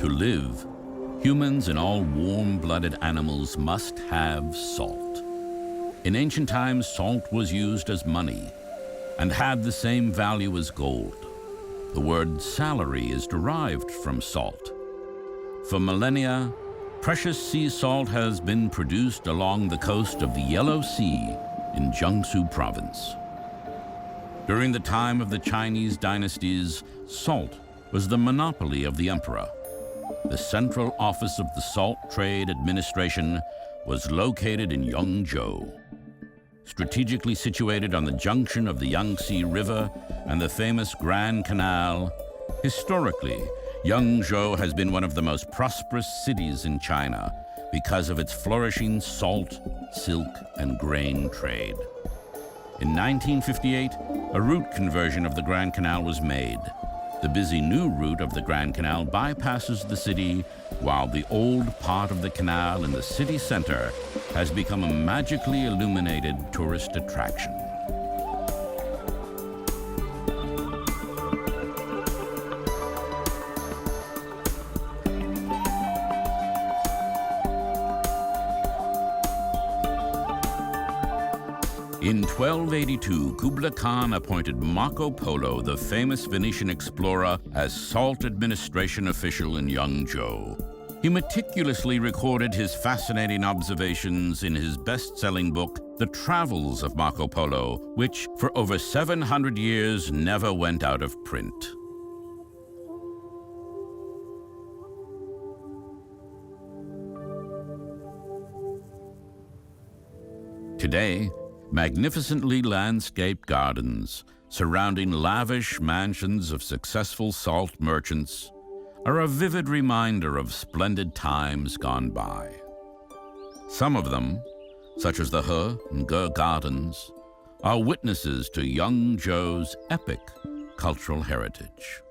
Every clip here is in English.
To live, humans and all warm-blooded animals must have salt. In ancient times, salt was used as money and had the same value as gold. The word salary is derived from salt. For millennia, precious sea salt has been produced along the coast of the Yellow Sea in Jiangsu province. During the time of the Chinese dynasties, salt was the monopoly of the emperor. The central office of the Salt Trade Administration was located in Zhou. Strategically situated on the junction of the Yangtze River and the famous Grand Canal, historically, Zhou has been one of the most prosperous cities in China because of its flourishing salt, silk, and grain trade. In 1958, a route conversion of the Grand Canal was made. The busy new route of the Grand Canal bypasses the city, while the old part of the canal in the city center has become a magically illuminated tourist attraction. In 1282, Kublai Khan appointed Marco Polo, the famous Venetian explorer, as salt administration official in Zhou. He meticulously recorded his fascinating observations in his best-selling book, The Travels of Marco Polo, which for over 700 years never went out of print. Today, magnificently landscaped gardens surrounding lavish mansions of successful salt merchants are a vivid reminder of splendid times gone by. Some of them, such as the He and Ge Gardens, are witnesses to Zhou's epic cultural heritage.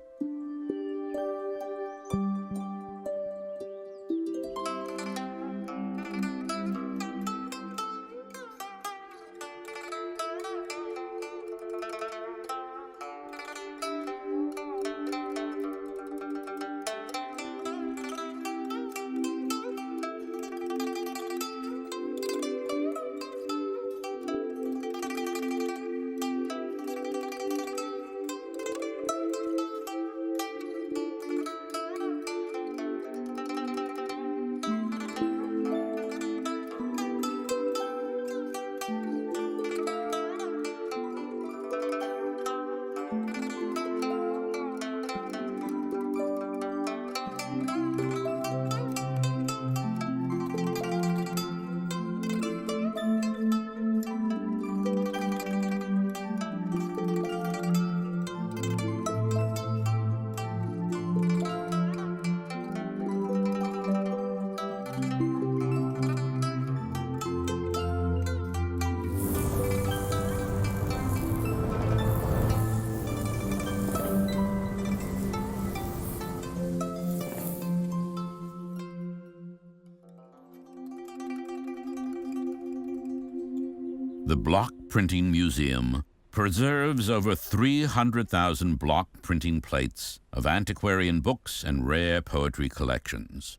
The Block Printing Museum preserves over 300,000 block printing plates of antiquarian books and rare poetry collections.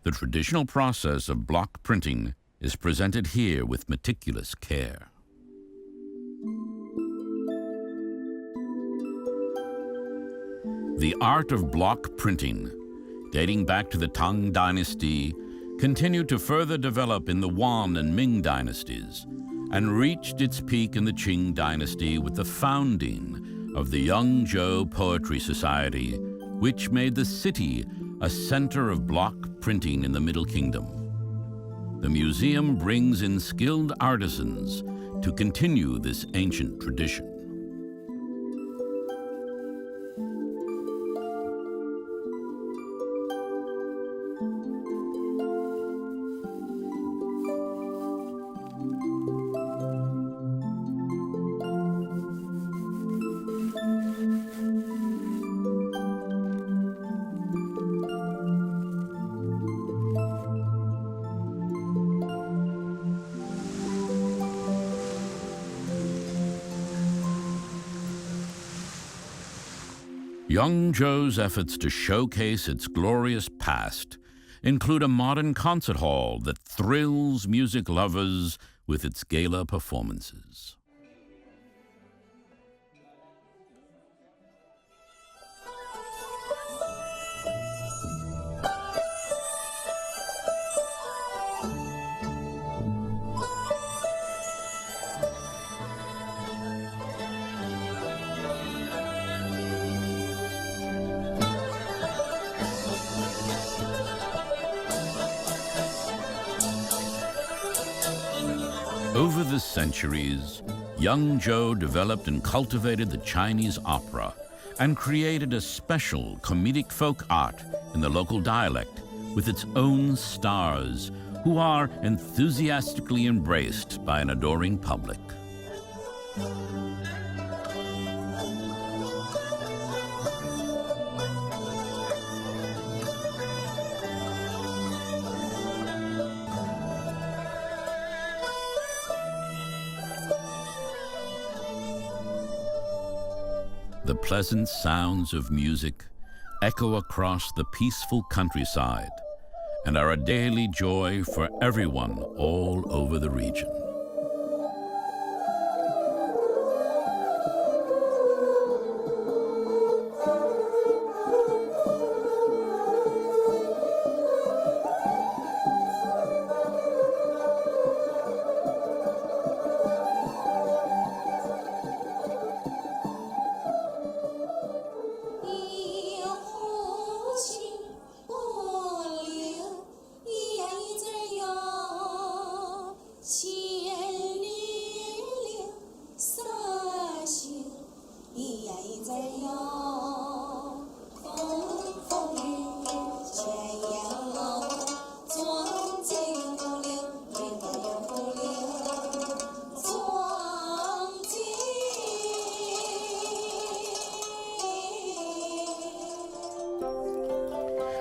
The traditional process of block printing is presented here with meticulous care. The art of block printing, dating back to the Tang Dynasty, continued to further develop in the Yuan and Ming dynasties and reached its peak in the Qing dynasty with the founding of the Zhou Poetry Society, which made the city a center of block printing in the Middle Kingdom. The museum brings in skilled artisans to continue this ancient tradition. Yangzhou's efforts to showcase its glorious past include a modern concert hall that thrills music lovers with its gala performances. Over the centuries, Zhou developed and cultivated the Chinese opera and created a special comedic folk art in the local dialect with its own stars, who are enthusiastically embraced by an adoring public. The pleasant sounds of music echo across the peaceful countryside and are a daily joy for everyone all over the region.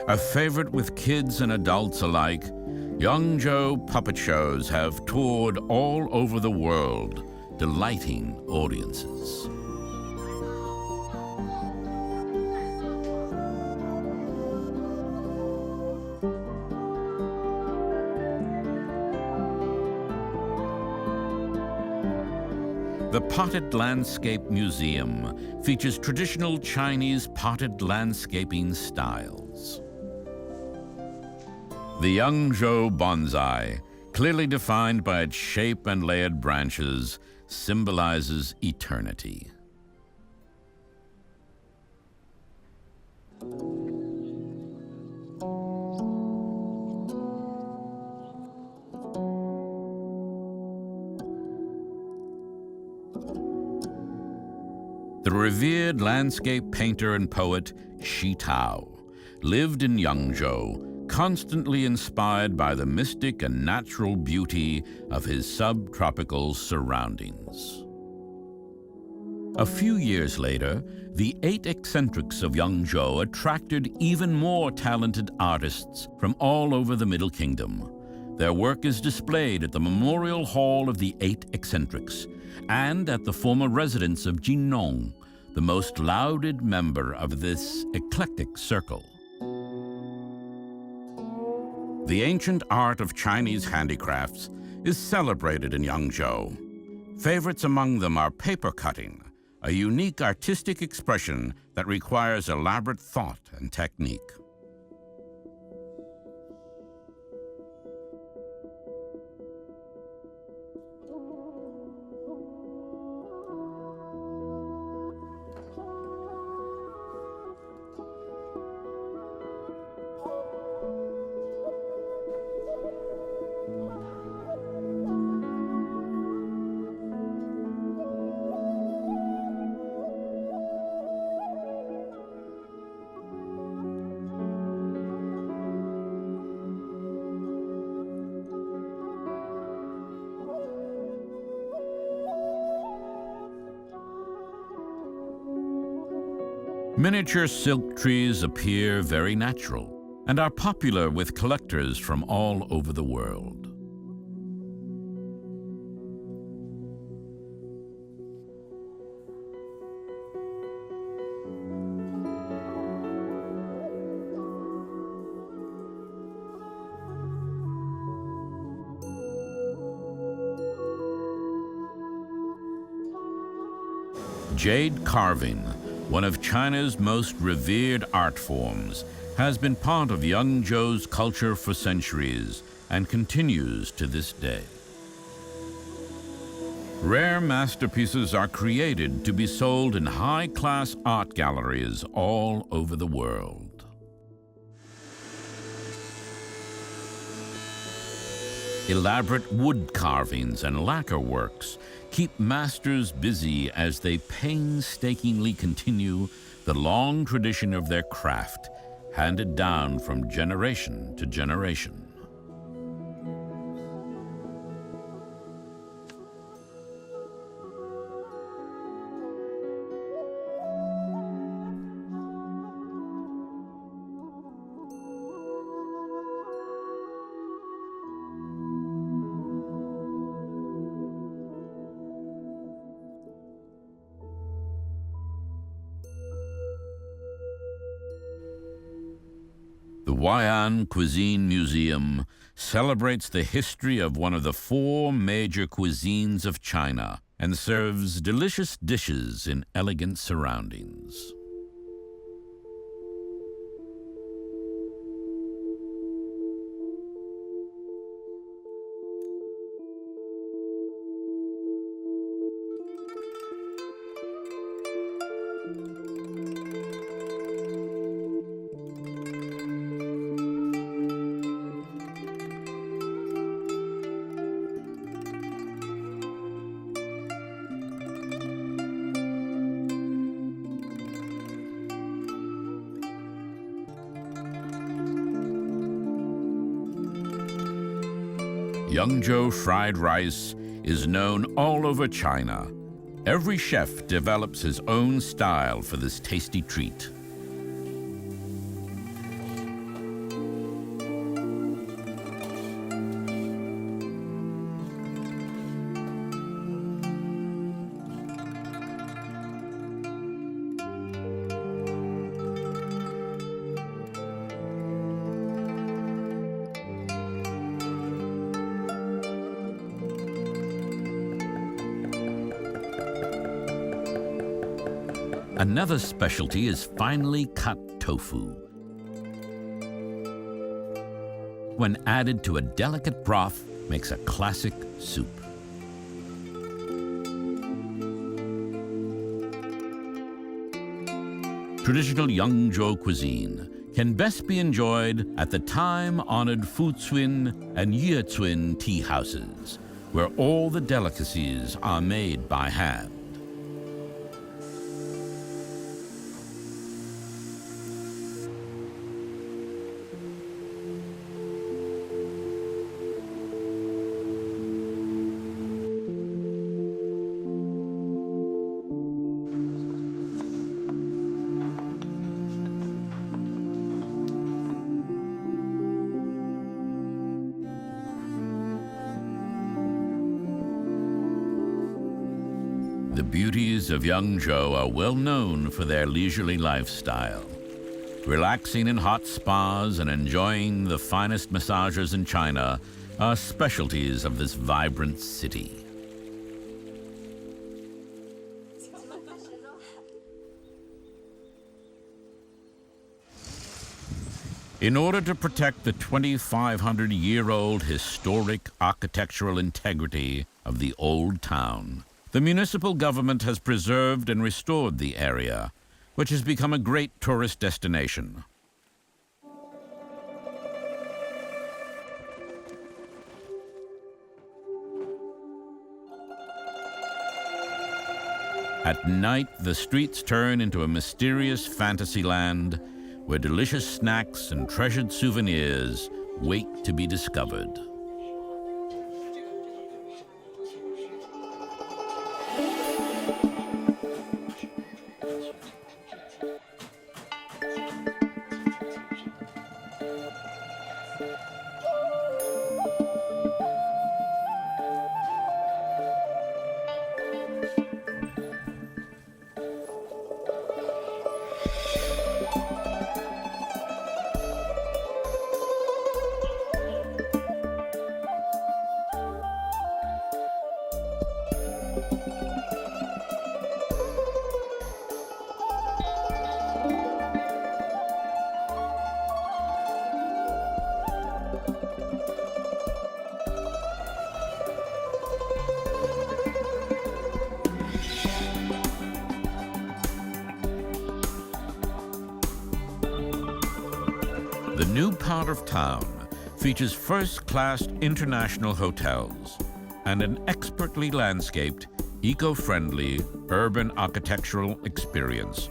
A favorite with kids and adults alike, Zhou puppet shows have toured all over the world, delighting audiences. The Potted Landscape Museum features traditional Chinese potted landscaping styles. The Zhou bonsai, clearly defined by its shape and layered branches, symbolizes eternity. The revered landscape painter and poet Ctiy lived in Yangzhou, constantly inspired by the mystic and natural beauty of his subtropical surroundings. A few years later, the 8 eccentrics of Yangzhou attracted even more talented artists from all over the Middle Kingdom. Their work is displayed at the Memorial Hall of the 8 eccentrics and at the former residence of Jinnong, the most lauded member of this eclectic circle. The ancient art of Chinese handicrafts is celebrated in Yangzhou. Favorites among them are paper cutting, a unique artistic expression that requires elaborate thought and technique. Miniature silk trees appear very natural and are popular with collectors from all over the world. Jade carving, one of China's most revered art forms, has been part of Yangzhou's culture for centuries and continues to this day. Rare masterpieces are created to be sold in high-class art galleries all over the world. Elaborate wood carvings and lacquer works keep masters busy as they painstakingly continue the long tradition of their craft, handed down from generation to generation. The Huayan Cuisine Museum celebrates the history of one of the 4 major cuisines of China and serves delicious dishes in elegant surroundings. Yangzhou fried rice is known all over China. Every chef develops his own style for this tasty treat. Another specialty is finely cut tofu. When added to a delicate broth, makes a classic soup. Traditional Yangzhou cuisine can best be enjoyed at the time-honored Fucun and Yecun tea houses, where all the delicacies are made by hand. The beauties of Yangzhou are well known for their leisurely lifestyle. Relaxing in hot spas and enjoying the finest massages in China are specialties of this vibrant city. In order to protect the 2,500-year-old historic architectural integrity of the old town, the municipal government has preserved and restored the area, which has become a great tourist destination. At night, the streets turn into a mysterious fantasy land where delicious snacks and treasured souvenirs wait to be discovered. The new part of town features first-class international hotels and an expertly landscaped, eco-friendly urban architectural experience,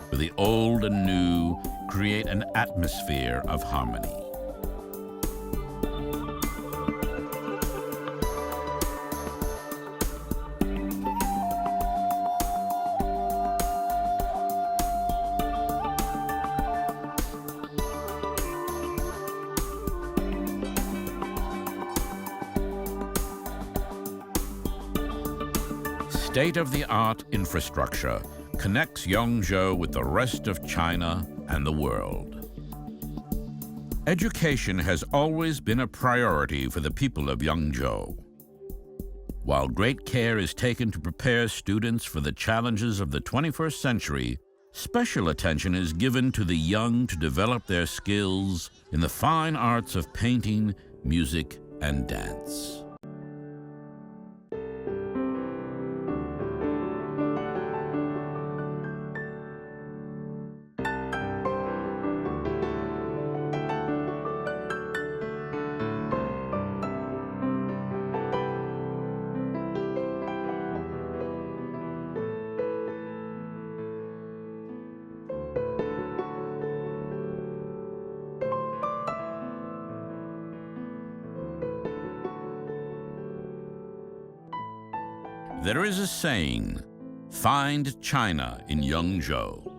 where the old and new create an atmosphere of harmony. State-of-the-art infrastructure connects Yangzhou with the rest of China and the world. Education has always been a priority for the people of Yangzhou. While great care is taken to prepare students for the challenges of the 21st century, special attention is given to the young to develop their skills in the fine arts of painting, music, and dance. There is a saying, "Find China in Yangzhou."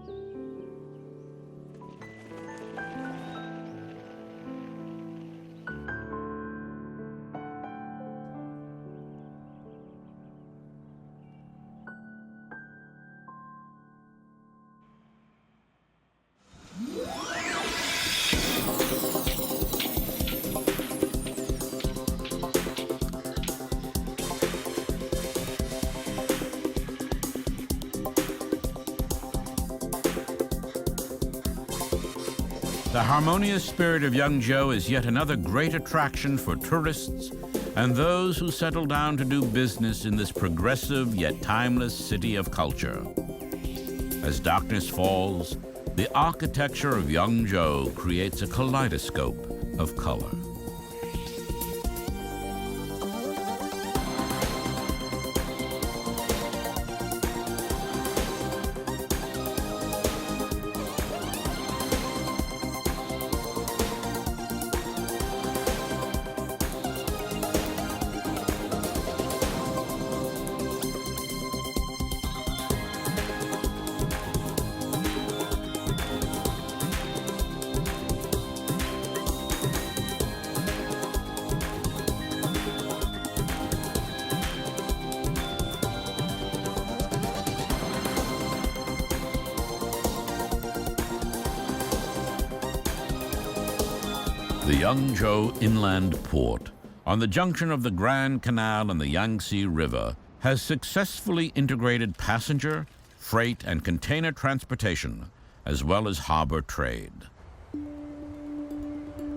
The harmonious spirit of Yangzhou is yet another great attraction for tourists and those who settle down to do business in this progressive yet timeless city of culture. As darkness falls, the architecture of Yangzhou creates a kaleidoscope of color. The Yangzhou Inland Port, on the junction of the Grand Canal and the Yangtze River, has successfully integrated passenger, freight, and container transportation, as well as harbor trade.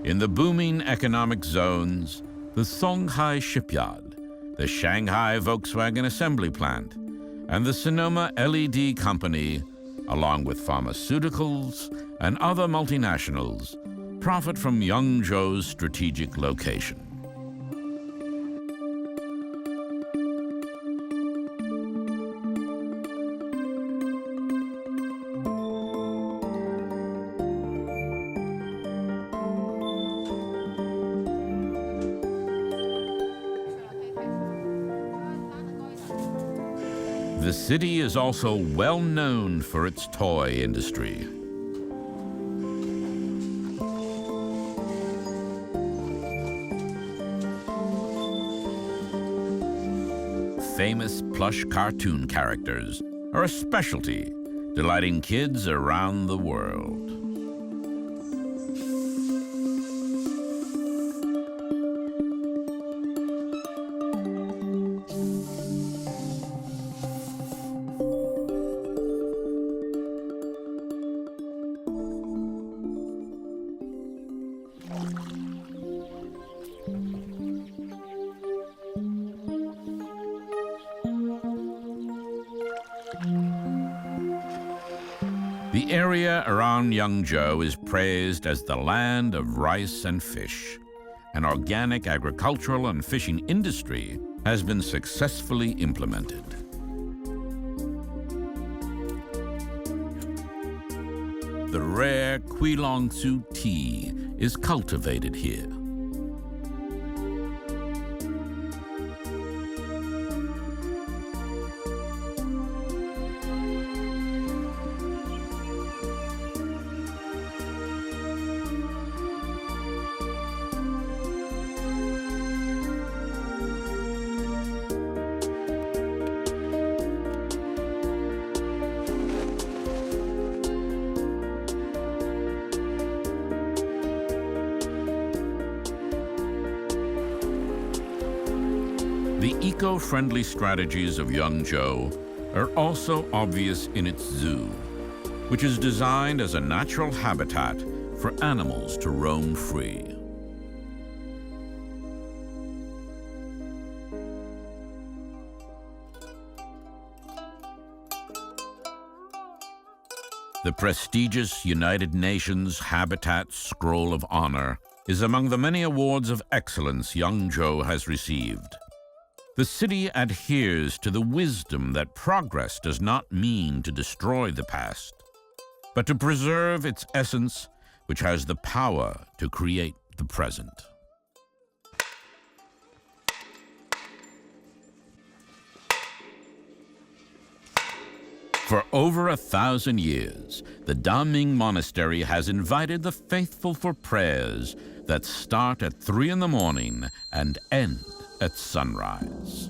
In the booming economic zones, the Songhai Shipyard, the Shanghai Volkswagen Assembly Plant, and the Sonoma LED Company, along with pharmaceuticals and other multinationals, profit from Yangzhou's strategic location. The city is also well known for its toy industry. Famous plush cartoon characters are a specialty, delighting kids around the world. The area around Yangzhou is praised as the land of rice and fish. An organic agricultural and fishing industry has been successfully implemented. The rare Ctiy is cultivated here. The eco-friendly strategies of Yangzhou are also obvious in its zoo, which is designed as a natural habitat for animals to roam free. The prestigious United Nations Habitat Scroll of Honor is among the many awards of excellence Yangzhou has received. The city adheres to the wisdom that progress does not mean to destroy the past, but to preserve its essence, which has the power to create the present. For over 1,000 years, the Daming Monastery has invited the faithful for prayers that start at 3 in the morning and end at sunrise.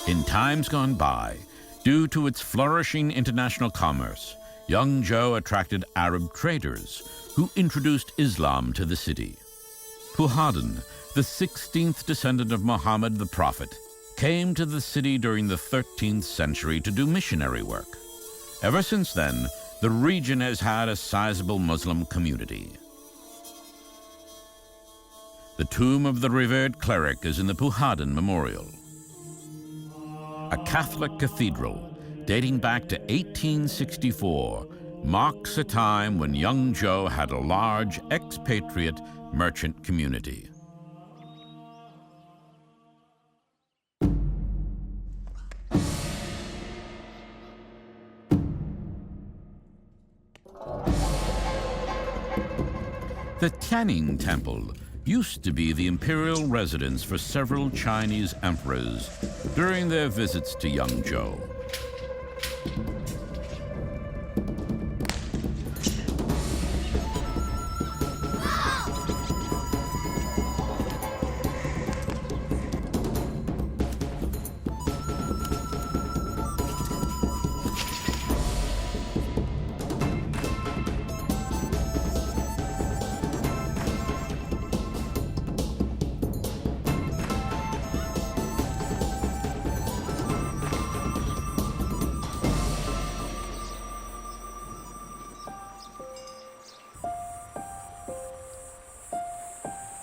In times gone by, due to its flourishing international commerce, Yangzhou attracted Arab traders who introduced Islam to the city. Puhadan, the 16th descendant of Muhammad the Prophet, came to the city during the 13th century to do missionary work. Ever since then, the region has had a sizable Muslim community. The tomb of the revered cleric is in the Puhadan Memorial. A Catholic cathedral dating back to 1864 marks a time when Yangzhou had a large expatriate merchant community. The Tianning Temple used to be the imperial residence for several Chinese emperors during their visits to Yangzhou.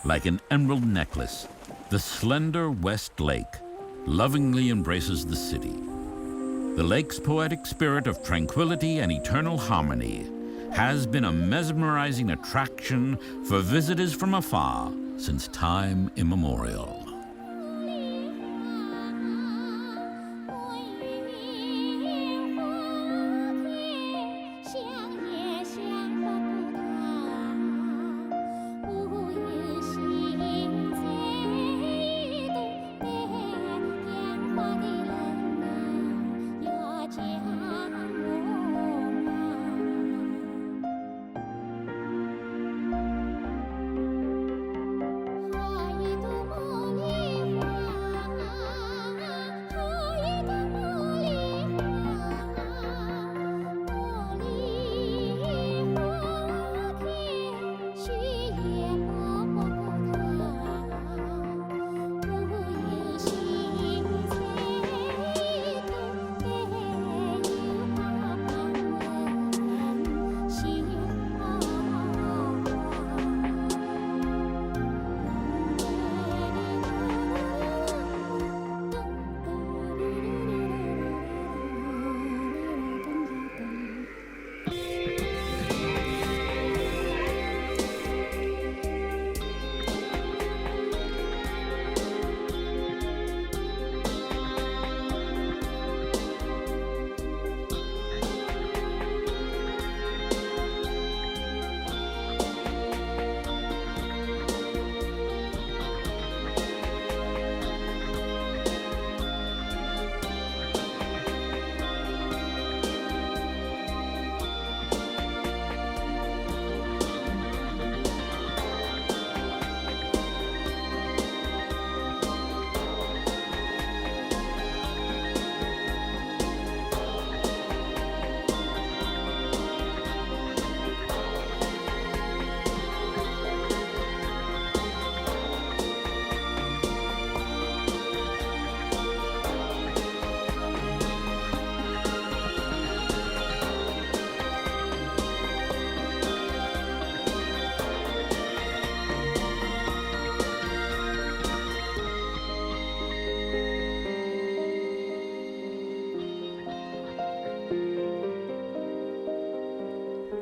Like an emerald necklace, the slender West Lake lovingly embraces the city. The lake's poetic spirit of tranquility and eternal harmony has been a mesmerizing attraction for visitors from afar since time immemorial.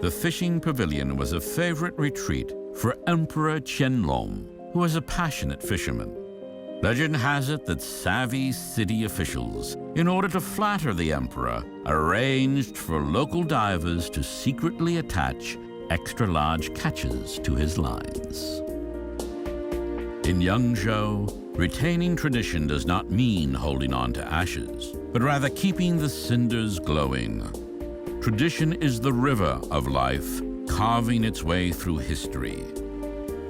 The fishing pavilion was a favorite retreat for Emperor Qianlong, who was a passionate fisherman. Legend has it that savvy city officials, in order to flatter the emperor, arranged for local divers to secretly attach extra-large catches to his lines. In Yangzhou, retaining tradition does not mean holding on to ashes, but rather keeping the cinders glowing. Tradition is the river of life, carving its way through history.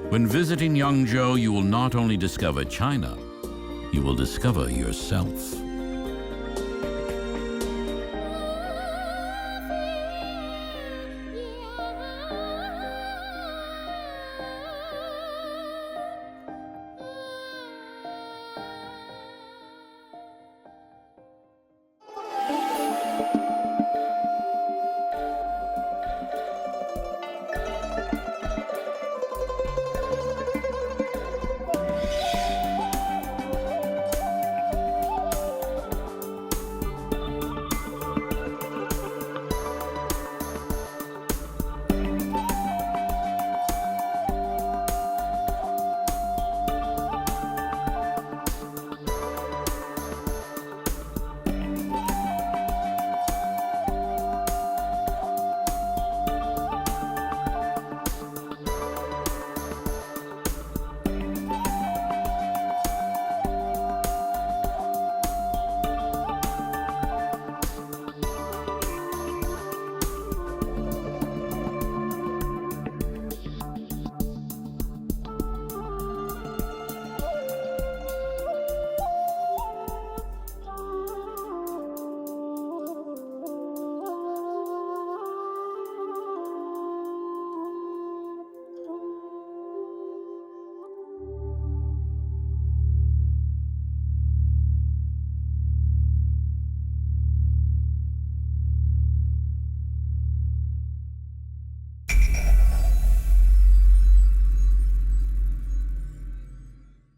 When visiting Yangzhou, you will not only discover China, you will discover yourself.